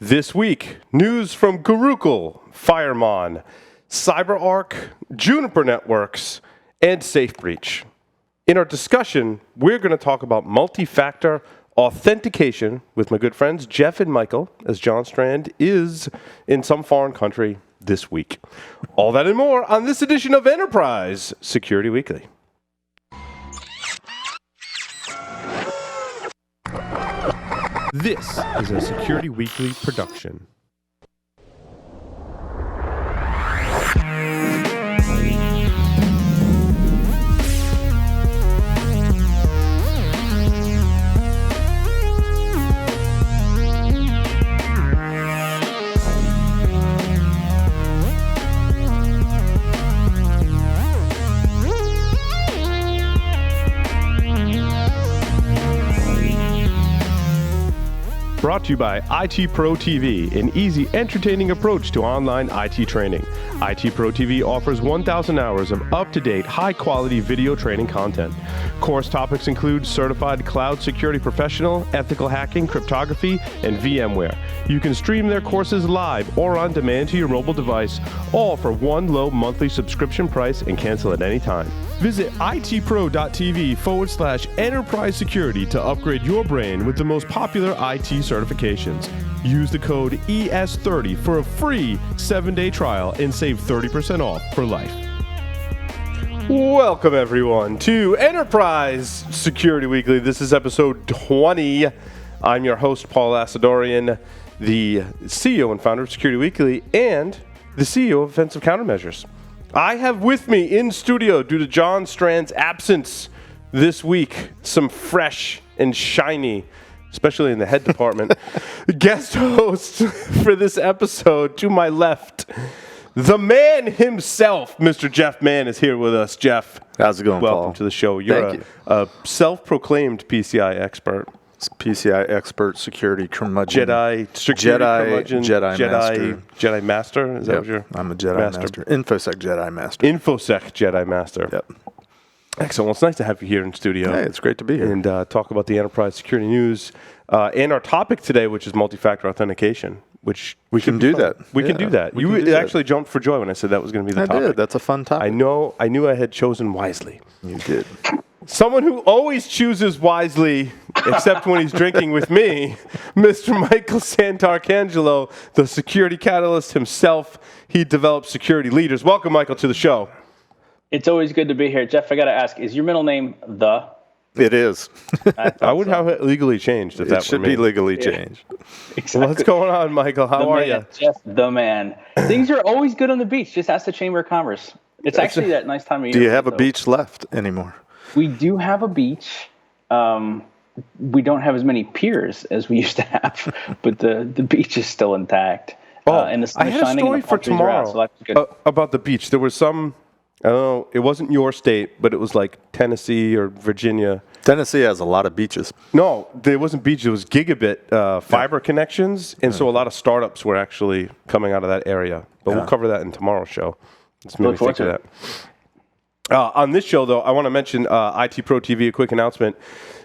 This week, news from Gurukul, FireMon, CyberArk, Juniper Networks, and SafeBreach. In our discussion, we're going to talk about multi-factor authentication with my good friends Jeff and Michael, as John Strand is in some foreign country this week. All that and more on this edition of Enterprise Security Weekly. This is a Security Weekly production. Brought to you by IT Pro TV, an easy, entertaining approach to online IT training. IT Pro TV offers 1,000 hours of up-to-date, high-quality video training content. Course topics include certified cloud security professional, ethical hacking, cryptography, and VMware. You can stream their courses live or on demand to your mobile device, all for one low monthly subscription price and cancel at any time. Visit itpro.tv/enterprise security to upgrade your brain with the most popular IT certifications. Use the code ES30 for a free 7-day trial and save 30% off for life. Welcome, everyone, to Enterprise Security Weekly. This is episode 20. I'm your host, Paul Asadorian, the CEO and founder of Security Weekly and the CEO of Offensive Countermeasures. I have with me in studio, due to John Strand's absence this week, some fresh and shiny, especially in the head department, guest host for this episode. To my left, the man himself, Mr. Jeff Mann, is here with us. Jeff, how's it going, Paul? Welcome to the show. You're a self-proclaimed PCI expert. PCI expert, security curmudgeon. Jedi master. Is that what you're? I'm a Jedi master. InfoSec Jedi master. InfoSec Jedi master. Yep. Excellent. Well, it's nice to have you here in studio. Hey, it's great to be here. And talk about the enterprise security news. And our topic today, which is multi-factor authentication, which we can do that. We can do that. You actually jumped for joy when I said that was going to be the topic. I did. That's a fun topic. I knew I had chosen wisely. You did. Someone who always chooses wisely, except when he's drinking with me, Mr. Michael Santarcangelo, the security catalyst himself. He develops security leaders. Welcome, Michael, to the show. It's always good to be here. Jeff, I got to ask, is your middle name The? It is. I would have it legally changed if that were me. It should be legally changed. Exactly. What's going on, Michael? How are you? Jeff, the man. Things are always good on the beach. Just ask the Chamber of Commerce. It's actually that nice time of year. Do you have a beach left anymore? We do have a beach. We don't have as many piers as we used to have, but the beach is still intact. And the sun is shining. I had a story for tomorrow about the beach. There was some, I don't know, it wasn't your state, but it was like Tennessee or Virginia. Tennessee has a lot of beaches. No, it wasn't beaches. It was gigabit fiber connections, and so a lot of startups were actually coming out of that area. But we'll cover that in tomorrow's show. Let's maybe think of that. On this show, though, I want to mention IT Pro TV, a quick announcement.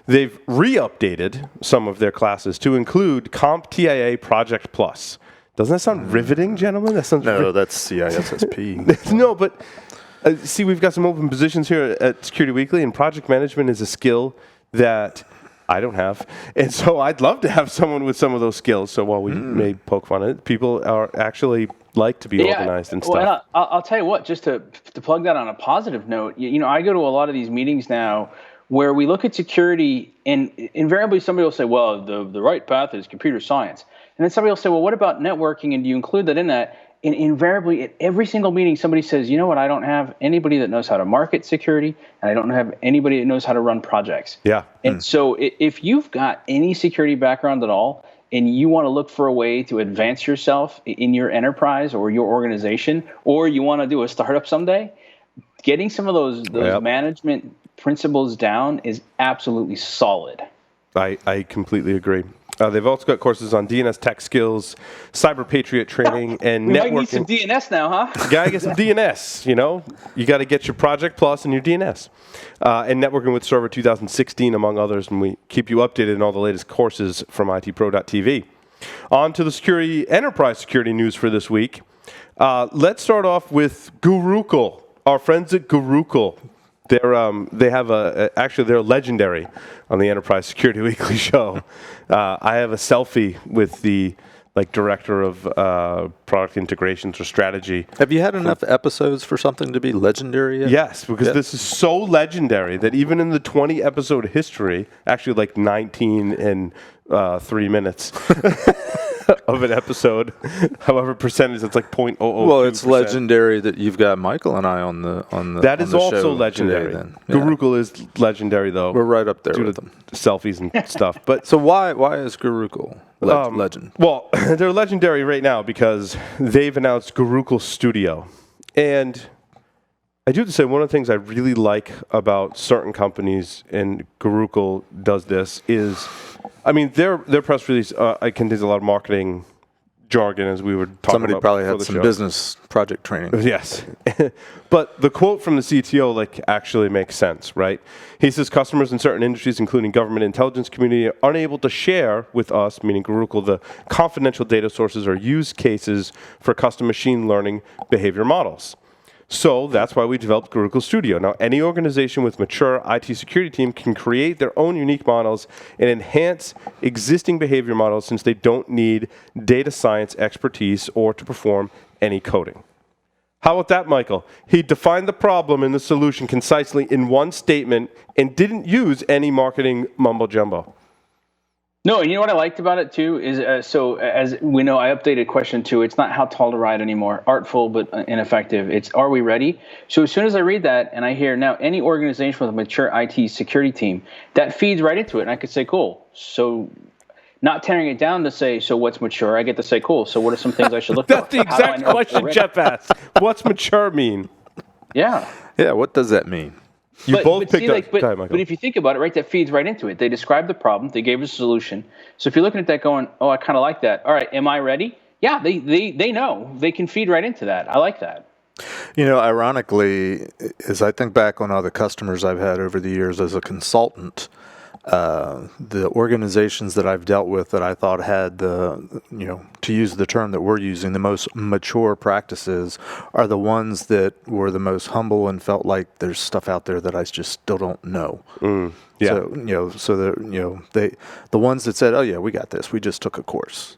They've re-updated some of their classes to include CompTIA Project Plus. Doesn't that sound riveting, gentlemen? That sounds that's CISSP. No, but see, we've got some open positions here at Security Weekly, and project management is a skill that I don't have. And so I'd love to have someone with some of those skills. So while we may poke fun at it, people are actually like to be organized and stuff. Well, I'll tell you what, just to plug that on a positive note, I go to a lot of these meetings now where we look at security, and invariably somebody will say, well, the right path is computer science. And then somebody will say, well, what about networking? And do you include that in that? And invariably at every single meeting, somebody says, you know what, I don't have anybody that knows how to market security, and I don't have anybody that knows how to run projects. Yeah. And so if you've got any security background at all, and you want to look for a way to advance yourself in your enterprise or your organization, or you want to do a startup someday, getting some of those management principles down is absolutely solid. I completely agree. They've also got courses on DNS tech skills, cyber patriot training, and networking. We might need some DNS now, huh? You got to get some DNS, you know? You got to get your Project Plus and your DNS. And networking with Server 2016, among others, and we keep you updated on all the latest courses from itpro.tv. On to the enterprise security news for this week. Let's start off with Gurukul. Our friends at Gurukul. They're legendary on the Enterprise Security Weekly show. I have a selfie with the director of product integrations or strategy. Have you had enough episodes for something to be legendary yet? Yes, because this is so legendary that even in the 20 episode history, actually 19 and 3 minutes of an episode, however percentage, it's 0.002%. Well, it's legendary that you've got Michael and I on the That is the also show legendary. Today, then. Gurukul is legendary, though. We're right up there due with to them. Selfies and stuff. But so why is Gurukul legend? Well, they're legendary right now because they've announced Gurukul Studio. And I do have to say, one of the things I really like about certain companies, and Gurukul does this, is, their press release contains a lot of marketing jargon, as we were talking Somebody about. Somebody probably had some business project training. Yes. But the quote from the CTO actually makes sense, right? He says, customers in certain industries, including government intelligence community, are unable to share with us, meaning Gurukul, the confidential data sources or use cases for custom machine learning behavior models. So that's why we developed Gurukul Studio. Now, any organization with mature IT security team can create their own unique models and enhance existing behavior models since they don't need data science expertise or to perform any coding. How about that, Michael? He defined the problem and the solution concisely in one statement and didn't use any marketing mumbo-jumbo. No, and you know what I liked about it too is so as we know, I updated question 2. It's not how tall to ride anymore, artful but ineffective. It's are we ready? So as soon as I read that and I hear now any organization with a mature IT security team, that feeds right into it, and I could say, cool. So not tearing it down to say, so what's mature? I get to say, cool. So what are some things I should look That's for? the exact question Jeff asked. What's mature mean? Yeah. Yeah. What does that mean? You both picked up. But if you think about it, right, that feeds right into it. They described the problem. They gave us a solution. So if you're looking at that going, oh, I kind of like that. All right, am I ready? Yeah, they know. They can feed right into that. I like that. Ironically, as I think back on all the customers I've had over the years as a consultant, the organizations that I've dealt with that I thought had to use the term that we're using, the most mature practices are the ones that were the most humble and felt like there's stuff out there that I just still don't know. Yeah. So the ones that said, oh yeah, we got this. We just took a course.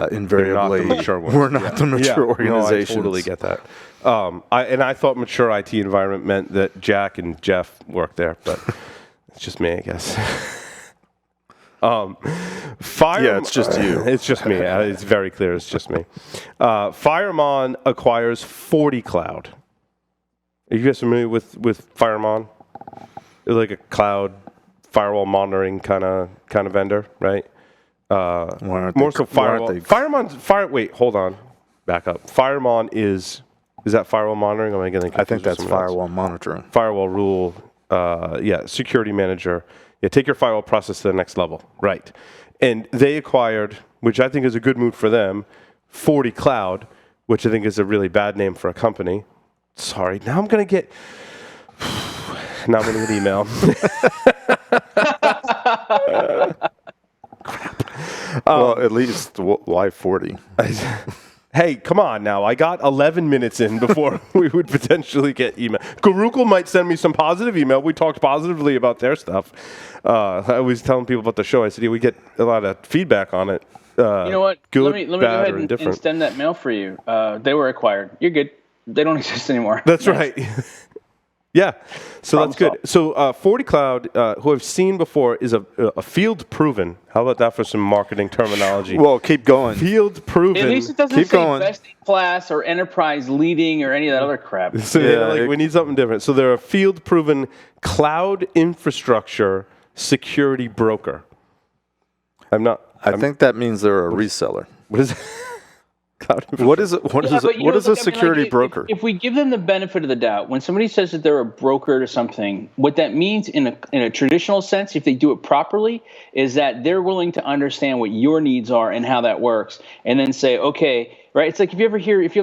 Invariably, we're not the mature organizations. No, I totally get that. I thought mature IT environment meant that Jack and Jeff worked there, but it's just me, I guess. It's just you. It's just me. It's very clear. It's just me. FireMon acquires FortyCloud. Are you guys familiar with FireMon? They're like a cloud firewall monitoring kind of vendor, right? More so firewall. Wait, hold on. Back up. FireMon is that firewall monitoring? Am I getting confused? I think that's firewall monitoring. Firewall rule. Security manager. Yeah, take your firewall process to the next level. Right. And they acquired, which I think is a good move for them, FortyCloud, which I think is a really bad name for a company. Sorry. Now I'm going to get email. Well, at least why 40? Hey, come on now. I got 11 minutes in before we would potentially get email. Gurukul might send me some positive email. We talked positively about their stuff. I was telling people about the show. I said, we get a lot of feedback on it. You know what? Good, let me go ahead and send that mail for you. They were acquired. You're good. They don't exist anymore. That's right. Yeah, so that's good. So FortyCloud, who I've seen before, is a field proven. How about that for some marketing terminology? Well, keep going. Field proven. At least it doesn't say best in class or enterprise leading or any of that other crap. So we need something different. So they're a field proven cloud infrastructure security broker. I think that means they're a reseller. What is it? What is a security broker? If we give them the benefit of the doubt, when somebody says that they're a broker to something, what that means in a traditional sense, if they do it properly, is that they're willing to understand what your needs are and how that works, and then say, okay, right? It's like if you ever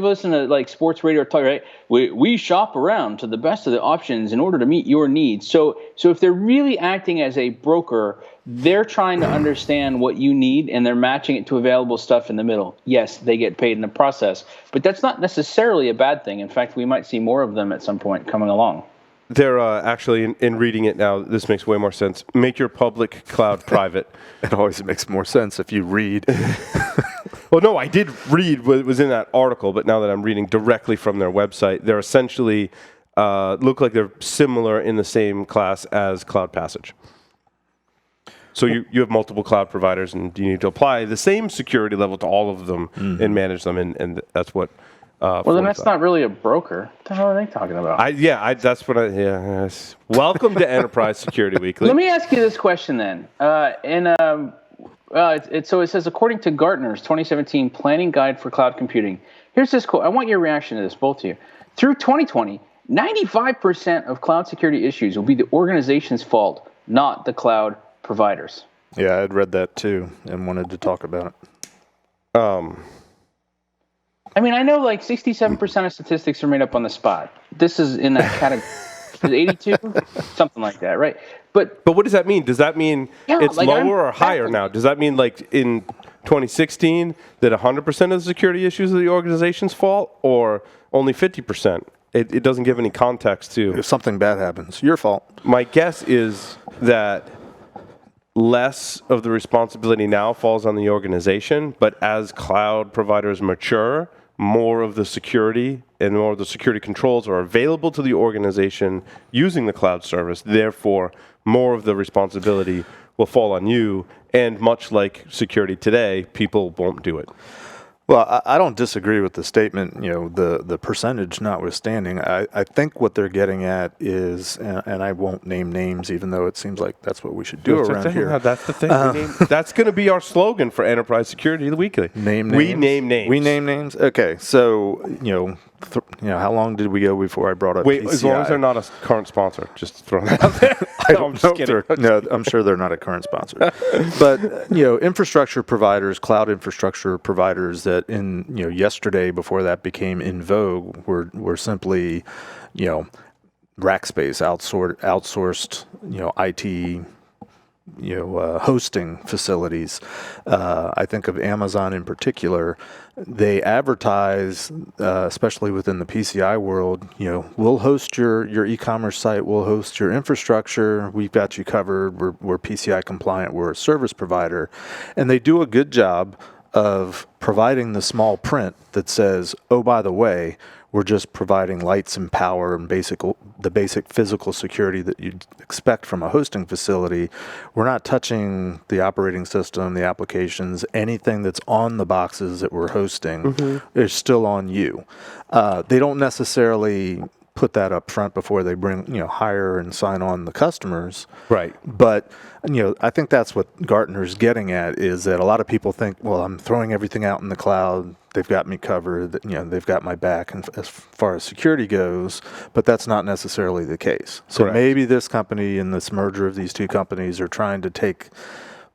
listen to like sports radio or talk, right? We shop around to the best of the options in order to meet your needs. So if they're really acting as a broker, they're trying to understand what you need, and they're matching it to available stuff in the middle. Yes, they get paid in the process, but that's not necessarily a bad thing. In fact, we might see more of them at some point coming along. They're actually, in reading it now, this makes way more sense. Make your public cloud private. It always makes more sense if you read. Well, no, I did read what was in that article, but now that I'm reading directly from their website, they're essentially look like they're similar in the same class as Cloud Passage. So you have multiple cloud providers, and you need to apply the same security level to all of them and manage them, and that's what. Well, then that's not really a broker. What the hell are they talking about? That's what yes. Welcome to Enterprise Security Weekly. Let me ask you this question then. So it says, according to Gartner's 2017 Planning Guide for Cloud Computing, here's this quote. I want your reaction to this, both of you. Through 2020, 95% of cloud security issues will be the organization's fault, not the cloud providers. Yeah, I'd read that too and wanted to talk about it. I mean, I know like 67% of statistics are made up on the spot. This is in that category. 82? Something like that, right? But what does that mean? Does that mean it's like lower or higher now? Does that mean like in 2016 that 100% of the security issues are the organization's fault, or only 50%? It doesn't give any context to. If something bad happens, your fault. My guess is that less of the responsibility now falls on the organization, but as cloud providers mature, more of the security and more of the security controls are available to the organization using the cloud service. Therefore, more of the responsibility will fall on you. And much like security today, people won't do it. Well, I don't disagree with the statement, the percentage notwithstanding. I think what they're getting at is, and I won't name names, even though it seems like that's what we should do around here. That's the thing. That's going to be our slogan for Enterprise Security Weekly. Name names. We name names. We name names? Okay, so, how long did we go before I brought up Wait, PCI? as long as they're not a current sponsor, just throwing that out there. I'm just kidding. No, I'm sure they're not a current sponsor. But, infrastructure providers, cloud infrastructure providers that yesterday before that became in vogue were simply, rack space, outsourced, IT, hosting facilities. I think of Amazon in particular. They advertise, especially within the PCI world, we'll host your e-commerce site, we'll host your infrastructure, we've got you covered, we're PCI compliant, we're a service provider. And they do a good job of providing the small print that says, oh, by the way, we're just providing lights and power and the basic physical security that you'd expect from a hosting facility. We're not touching the operating system, the applications, anything that's on the boxes that we're hosting is still on you. They don't necessarily put that up front before they hire and sign on the customers. Right. But, I think that's what Gartner's getting at, is that a lot of people think, well, I'm throwing everything out in the cloud. They've got me covered. They've got my back as far as security goes, but that's not necessarily the case. So Correct. Maybe this company and this merger of these two companies are trying to take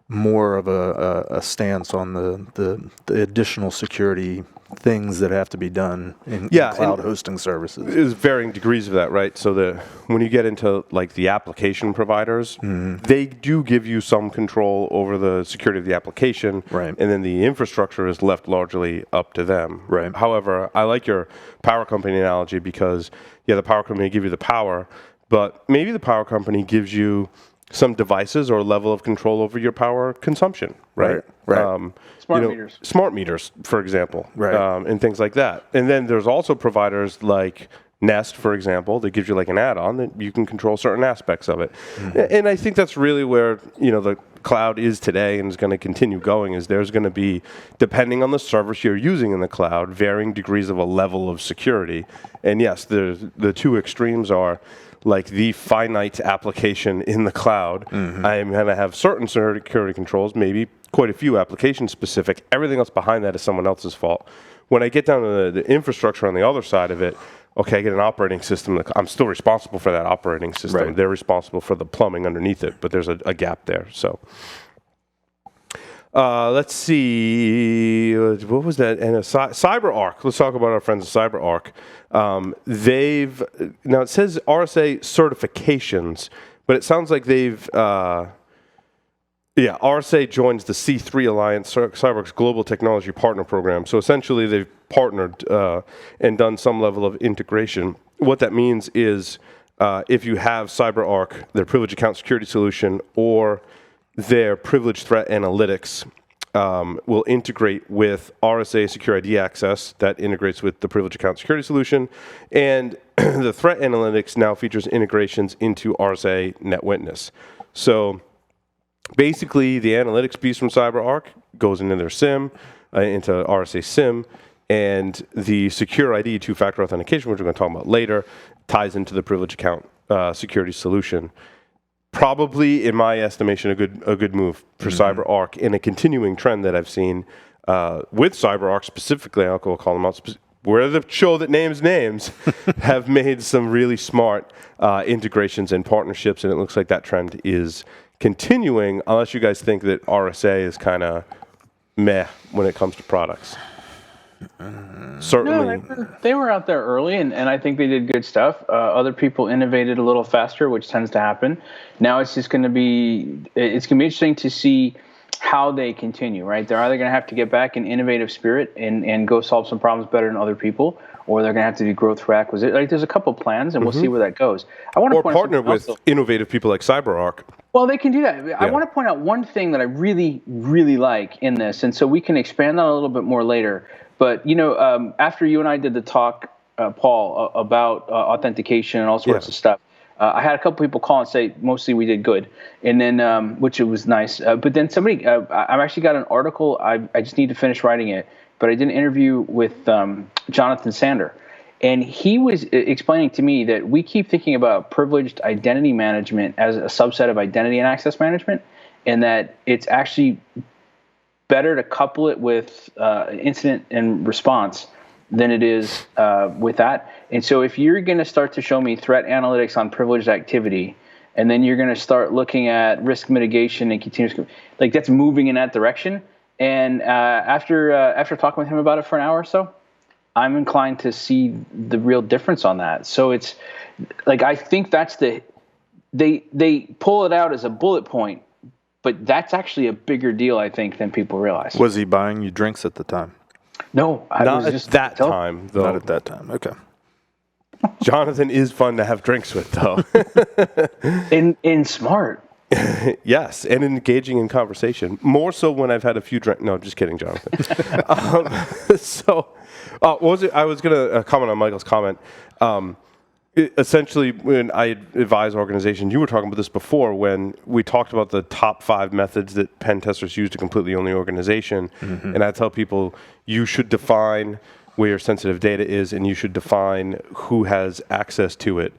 more of a stance on the additional security things that have to be done in cloud hosting services. There's varying degrees of that, right? So when you get into like the application providers, they do give you some control over the security of the application, right? And then the infrastructure is left largely up to them, right? However, I like your power company analogy because the power company give you the power, but maybe the power company gives you some devices or level of control over your power consumption, right? Right. Smart meters, for example, right? And things like that. And then there's also providers like Nest, for example, that gives you like an add-on that you can control certain aspects of it. And I think that's really where the cloud is today and is going to continue going. Is there's going to be, depending on the service you're using in the cloud, varying degrees of a level of security. And yes, the two extremes are like the finite application in the cloud. I am going to have certain security controls, maybe quite a few application specific. Everything else behind that is someone else's fault. When I get down to the infrastructure on the other side of it, okay, I get an operating system. I'm still responsible for that operating system. Right. They're responsible for the plumbing underneath it, but there's a gap there. So let's see. What was that? And CyberArk. Let's talk about our friends at CyberArk. Now it says RSA certifications, but it sounds like they've Yeah, RSA joins the C3 Alliance, CyberArk's Global Technology Partner Program. So essentially, they've partnered and done some level of integration. What that means is if you have CyberArk, their privileged account security solution, or their privileged threat analytics, will integrate with RSA Secure ID Access that integrates with the privileged account security solution. And the threat analytics now features integrations into RSA NetWitness. So basically, the analytics piece from CyberArk goes into their SIM, into RSA SIM, and the Secure ID, two-factor authentication, which we're going to talk about later, ties into the privileged account security solution. Probably, in my estimation, a good move for CyberArk, and a continuing trend that I've seen with CyberArk specifically. I'll call them out. We're the show that names names, have made some really smart integrations and partnerships, and it looks like that trend is continuing, unless you guys think that RSA is kind of meh when it comes to products. Certainly. No, they were out there early, and I think they did good stuff. Other people innovated a little faster, which tends to happen. Now it's going to be interesting to see how they continue, right? They're either going to have to get back in innovative spirit and go solve some problems better than other people, or they're going to have to do growth for acquisition. Like, there's a couple plans, and we'll see where that goes. I want to partner with innovative people like CyberArk. Well, they can do that. I want to point out one thing that I really, really like in this, and so we can expand on it a little bit more later. But, after you and I did the talk, Paul, about authentication and all sorts of stuff, I had a couple people call and say mostly we did good, and then which it was nice. But then somebody, I've actually got an article. I just need to finish writing it. But I did an interview with Jonathan Sander, and he was explaining to me that we keep thinking about privileged identity management as a subset of identity and access management, and that it's actually better to couple it with incident and response than it is with that. And so if you're going to start to show me threat analytics on privileged activity, and then you're going to start looking at risk mitigation and continuous, like, that's moving in that direction. And after talking with him about it for an hour or so, I'm inclined to see the real difference on that. So it's like, I think that's they pull it out as a bullet point, but that's actually a bigger deal, I think, than people realize. Was he buying you drinks at the time? No, not at that time, though. Not at that time. Okay. Jonathan is fun to have drinks with, though. and smart. Yes, and engaging in conversation. More so when I've had a few drinks. No, just kidding, Jonathan. What was it? I was going to comment on Michael's comment. Essentially, when I advise organizations, you were talking about this before, when we talked about the top 5 methods that pen testers use to completely own the organization. And I tell people, you should define where your sensitive data is, and you should define who has access to it.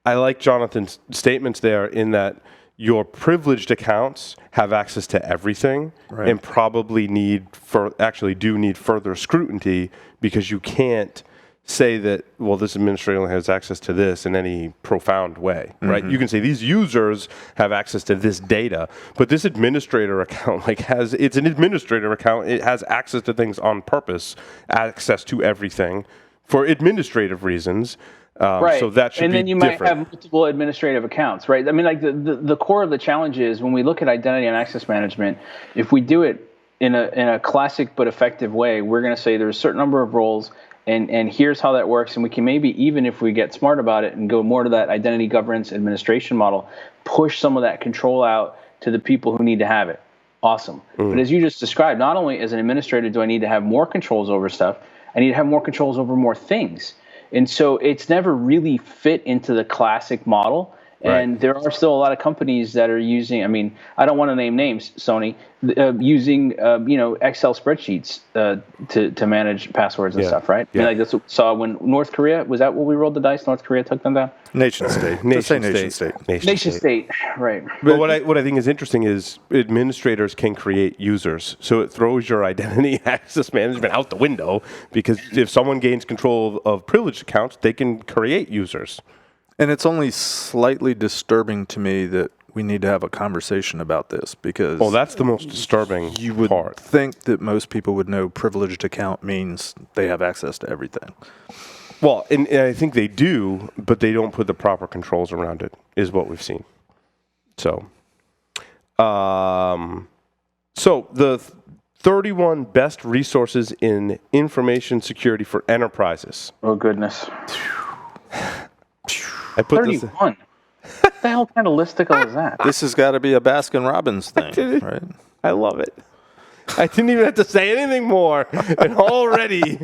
I like Jonathan's statements there in that your privileged accounts have access to everything, and probably do need further scrutiny, because you can't say that, well, this administrator only has access to this in any profound way, right? You can say these users have access to this data, but this administrator account it's an administrator account. It has access to things on purpose, access to everything for administrative reasons. Right. So that should be different. And then you might have multiple administrative accounts, right? I mean, like the core of the challenge is when we look at identity and access management, if we do it in a classic but effective way, we're going to say there's a certain number of roles, and here's how that works. And we can maybe, even if we get smart about it and go more to that identity governance administration model, push some of that control out to the people who need to have it. Awesome. But as you just described, not only as an administrator do I need to have more controls over stuff, I need to have more controls over more things. And so it's never really fit into the classic model. And there are still a lot of companies that are using, I mean, I don't want to name names, Sony, using, Excel spreadsheets to manage passwords and stuff, right? Yeah. I mean, like that's what we saw when North Korea, was that what we rolled the dice? North Korea took them down? Nation state. Nation state, right. But what I think is interesting is administrators can create users. So it throws your identity access management out the window, because if someone gains control of privileged accounts, they can create users. And it's only slightly disturbing to me that we need to have a conversation about this, because that's the most disturbing you would part. Think that most people would know privileged account means they have access to everything. Well, and I think they do, but they don't put the proper controls around it, is what we've seen. So, So the 31 best resources in information security for enterprises. Oh, goodness. I put 31. What the hell kind of listicle is that? This has got to be a Baskin-Robbins thing, right? I love it. I didn't even have to say anything more, and already...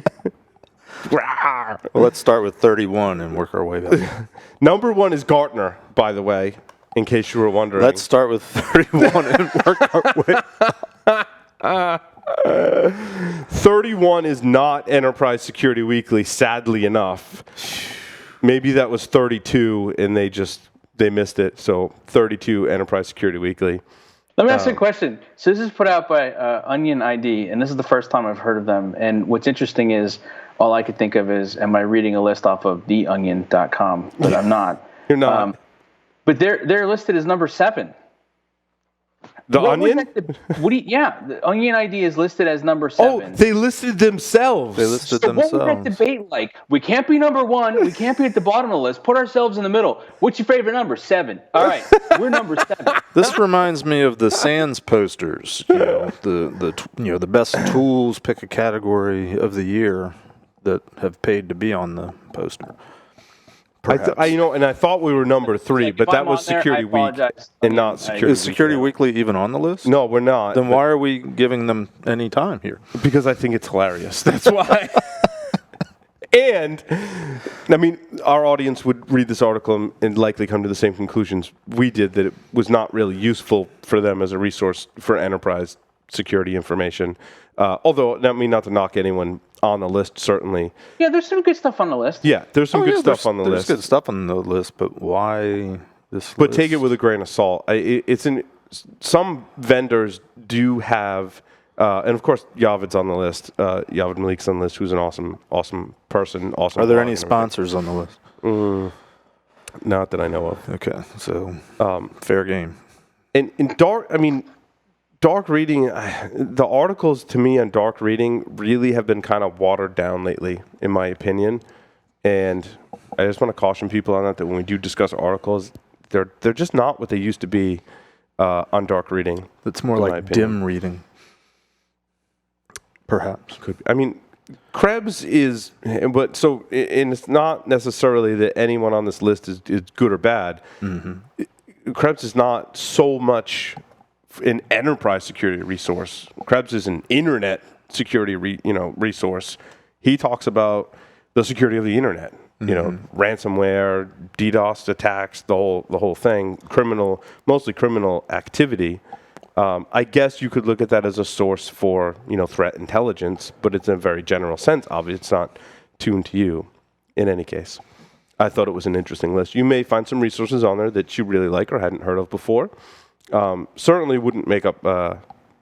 Well, let's start with 31 and work our way back. Number 1 is Gartner, by the way, in case you were wondering. Let's start with 31 and work our way. 31 is not Enterprise Security Weekly, sadly enough. Maybe that was 32, and they missed it. So 32 Enterprise Security Weekly. Let me ask you a question. So this is put out by Onion ID, and this is the first time I've heard of them. And what's interesting is all I could think of is, am I reading a list off of theonion.com? But I'm not. You're not. But they're listed as number 7. The Onion? The Onion ID is listed as number 7. Oh, they listed themselves. What was that debate like? We can't be number 1. We can't be at the bottom of the list. Put ourselves in the middle. What's your favorite number? 7. All right, we're number 7. This reminds me of the SANS posters. The best tools, pick a category of the year that have paid to be on the poster. I thought we were number 3, but that was Security Week and not Security Week. Is Security Weekly even on the list? No, we're not. Then why are we giving them any time here? Because I think it's hilarious. That's why. And, I mean, our audience would read this article and likely come to the same conclusions we did, that it was not really useful for them as a resource for enterprise security information. Although, I mean, not to knock anyone on the list, certainly. Yeah, there's some good stuff on the list. Yeah, there's some good stuff on the list. There's good stuff on the list, but why this But list? take it with a grain of salt. Some vendors do have, and of course, Yavid's on the list. Yavid Malik's on the list, who's an awesome person. Awesome. Are there any sponsors on the list? Not that I know of. Okay, so fair game. And dark reading, the articles to me on dark reading really have been kind of watered down lately, in my opinion. And I just want to caution people on that when we do discuss articles, they're just not what they used to be on dark reading. It's more like dim reading, perhaps. Could be. I mean, Krebs is, and it's not necessarily that anyone on this list is good or bad. Mm-hmm. Krebs is not so much an enterprise security resource. Krebs is an internet security resource. He talks about the security of the internet. Mm-hmm. Ransomware, DDoS attacks, the whole thing, mostly criminal activity. I guess you could look at that as a source for threat intelligence, but it's in a very general sense. Obviously, it's not tuned to you. In any case, I thought it was an interesting list. You may find some resources on there that you really like or hadn't heard of before. Certainly wouldn't make up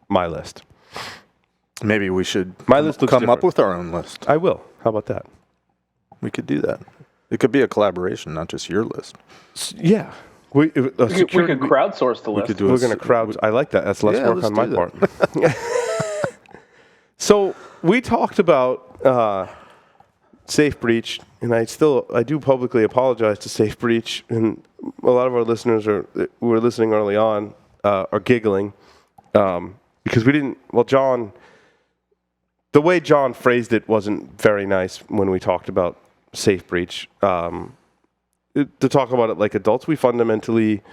my list. Maybe we should come up with our own list. I will. How about that? We could do that. It could be a collaboration, not just your list. Yeah. We could crowdsource the list. We're going to crowd. I like that. That's less work on my part. So we talked about Safe Breach, and I do publicly apologize to Safe Breach, and a lot of our listeners who were listening early on are giggling because we didn't. Well, the way John phrased it wasn't very nice when we talked about Safe Breach. To talk about it like adults, we fundamentally,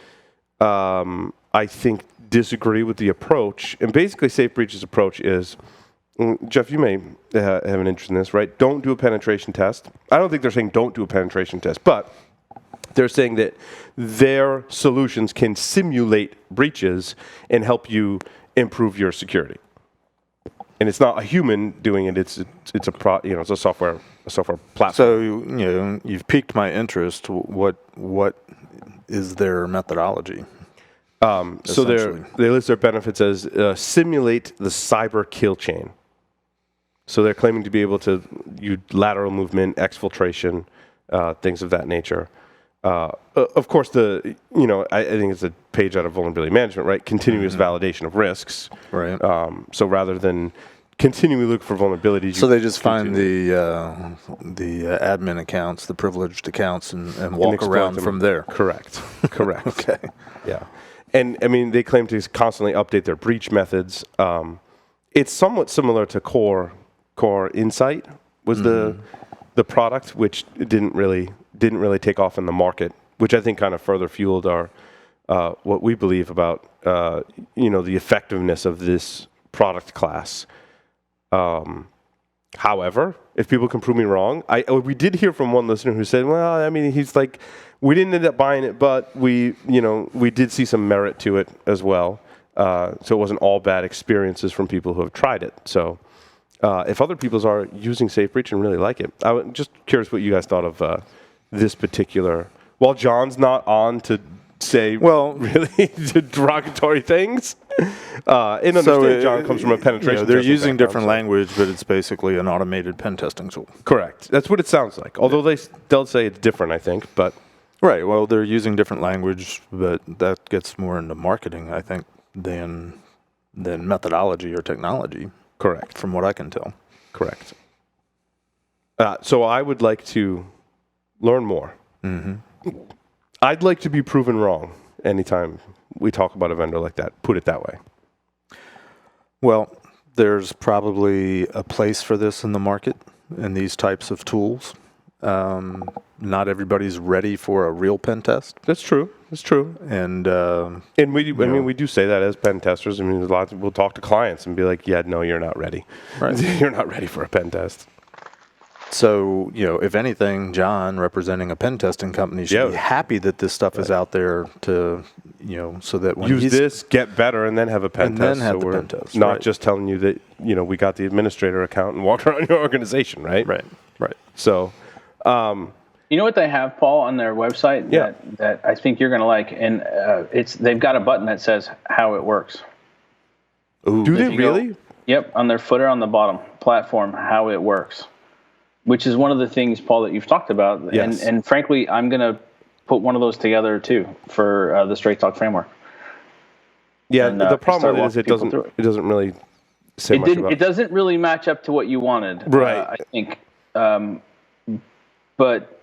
I think, disagree with the approach. And basically, Safe Breach's approach is, Jeff, you may have an interest in this, right? Don't do a penetration test. I don't think they're saying don't do a penetration test, but they're saying that their solutions can simulate breaches and help you improve your security. And it's not a human doing it; it's a software platform. So you've piqued my interest. What is their methodology? So they list their benefits as simulate the cyber kill chain. So they're claiming to be able to use lateral movement, exfiltration, things of that nature. Of course, I think it's a page out of vulnerability management, right? Continuous validation of risks. Right. So rather than continually look for vulnerabilities, so they just find the admin accounts, the privileged accounts, and walk around from there. Correct. Okay. Yeah. And I mean, they claim to constantly update their breach methods. It's somewhat similar to Core Insight was the product, which didn't really take off in the market, which I think kind of further fueled our what we believe about the effectiveness of this product class. However, if people can prove me wrong, we did hear from one listener who said, well, I mean, he's like, we didn't end up buying it, but we did see some merit to it as well. So it wasn't all bad experiences from people who have tried it. So if other people are using SafeBreach and really like it, I was just curious what you guys thought of this particular. While John's not on to say really derogatory things, and understand John comes from a penetration. They're using different language, but it's basically an automated pen testing tool. Correct. That's what it sounds like. Although they'll say it's different, I think, but. Right. Well, they're using different language, but that gets more into marketing, I think, than methodology or technology. Correct. From what I can tell. Correct. So I would like to learn more. Mm-hmm. I'd like to be proven wrong anytime we talk about a vendor like that. Put it that way. Well, there's probably a place for this in the market and these types of tools. Not everybody's ready for a real pen test. That's true. That's true. And we do say that as pen testers. I mean, there's a lot. We'll talk to clients and be like, "Yeah, no, you're not ready. Right. You're not ready for a pen test." So, if anything, John, representing a pen testing company, should be happy that this stuff is out there to, so that when use this, get better, and then have a pen test. And then have the pen test. Not just telling you that, we got the administrator account and walked around your organization, right? Right. So, you know what they have, Paul, on their website that I think you're going to like, and they've got a button that says how it works. Ooh, do they really? Yep, on their footer on the bottom platform, how it works. Which is one of the things, Paul, that you've talked about. Yes. And frankly, I'm going to put one of those together, too, for the Straight Talk framework. Yeah, the problem is it doesn't really say much about it. It doesn't really match up to what you wanted, right? I think. But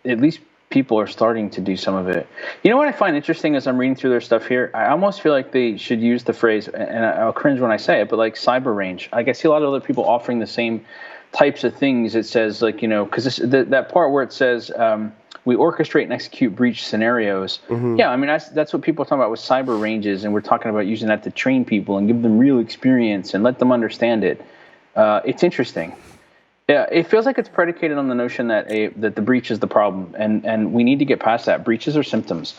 at least people are starting to do some of it. You know what I find interesting as I'm reading through their stuff here? I almost feel like they should use the phrase, and I'll cringe when I say it, but like cyber range. Like I see a lot of other people offering the same types of things. It says because that part where it says we orchestrate and execute breach scenarios. Mm-hmm. Yeah, I mean that's what people are talking about with cyber ranges, and we're talking about using that to train people and give them real experience and let them understand it. It's interesting. Yeah, it feels like it's predicated on the notion that the breach is the problem, and we need to get past that. Breaches are symptoms.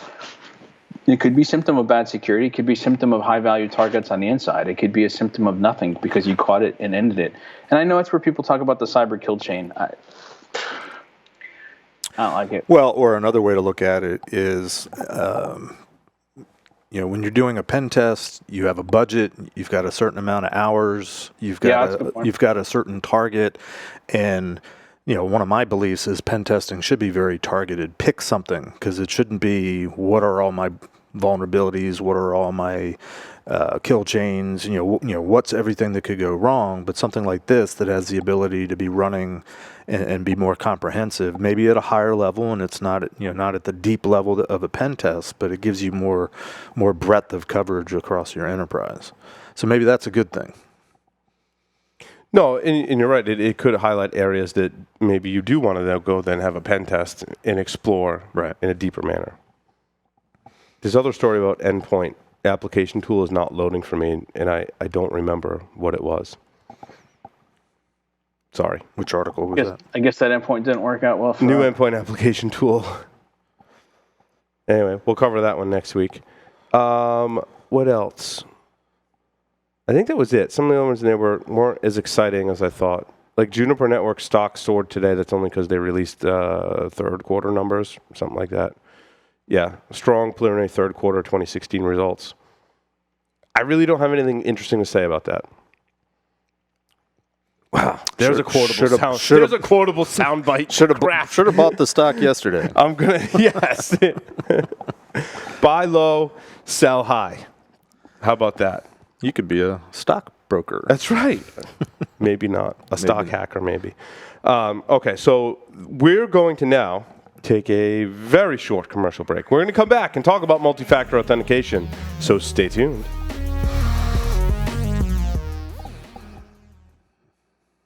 It could be a symptom of bad security. It could be a symptom of high-value targets on the inside. It could be a symptom of nothing because you caught it and ended it. And I know it's where people talk about the cyber kill chain. I don't like it. Well, or another way to look at it is, when you're doing a pen test, you have a budget, you've got a certain amount of hours, you've got a certain target, and one of my beliefs is pen testing should be very targeted. Pick something, because it shouldn't be what are all my vulnerabilities, what are all my kill chains, what's everything that could go wrong, but something like this that has the ability to be running and be more comprehensive, maybe at a higher level, and it's not at the deep level of a pen test, but it gives you more breadth of coverage across your enterprise. So maybe that's a good thing. No, and you're right. It could highlight areas that maybe you do want to go then have a pen test and explore in a deeper manner. This other story about endpoint application tool is not loading for me, and I don't remember what it was. Sorry. Which article was that? I guess that endpoint didn't work out well for New endpoint application tool. Anyway, we'll cover that one next week. What else? I think that was it. Some of the other ones weren't as exciting as I thought. Like Juniper Networks stock soared today. That's only because they released third quarter numbers, something like that. Yeah, strong preliminary third quarter 2016 results. I really don't have anything interesting to say about that. Wow, there's a quotable soundbite. Should have bought the stock yesterday. I'm gonna yes. Buy low, sell high. How about that? You could be a stockbroker. That's right. Maybe not. A stock hacker, maybe. Okay, so we're going to now take a very short commercial break. We're going to come back and talk about multi-factor authentication, so stay tuned.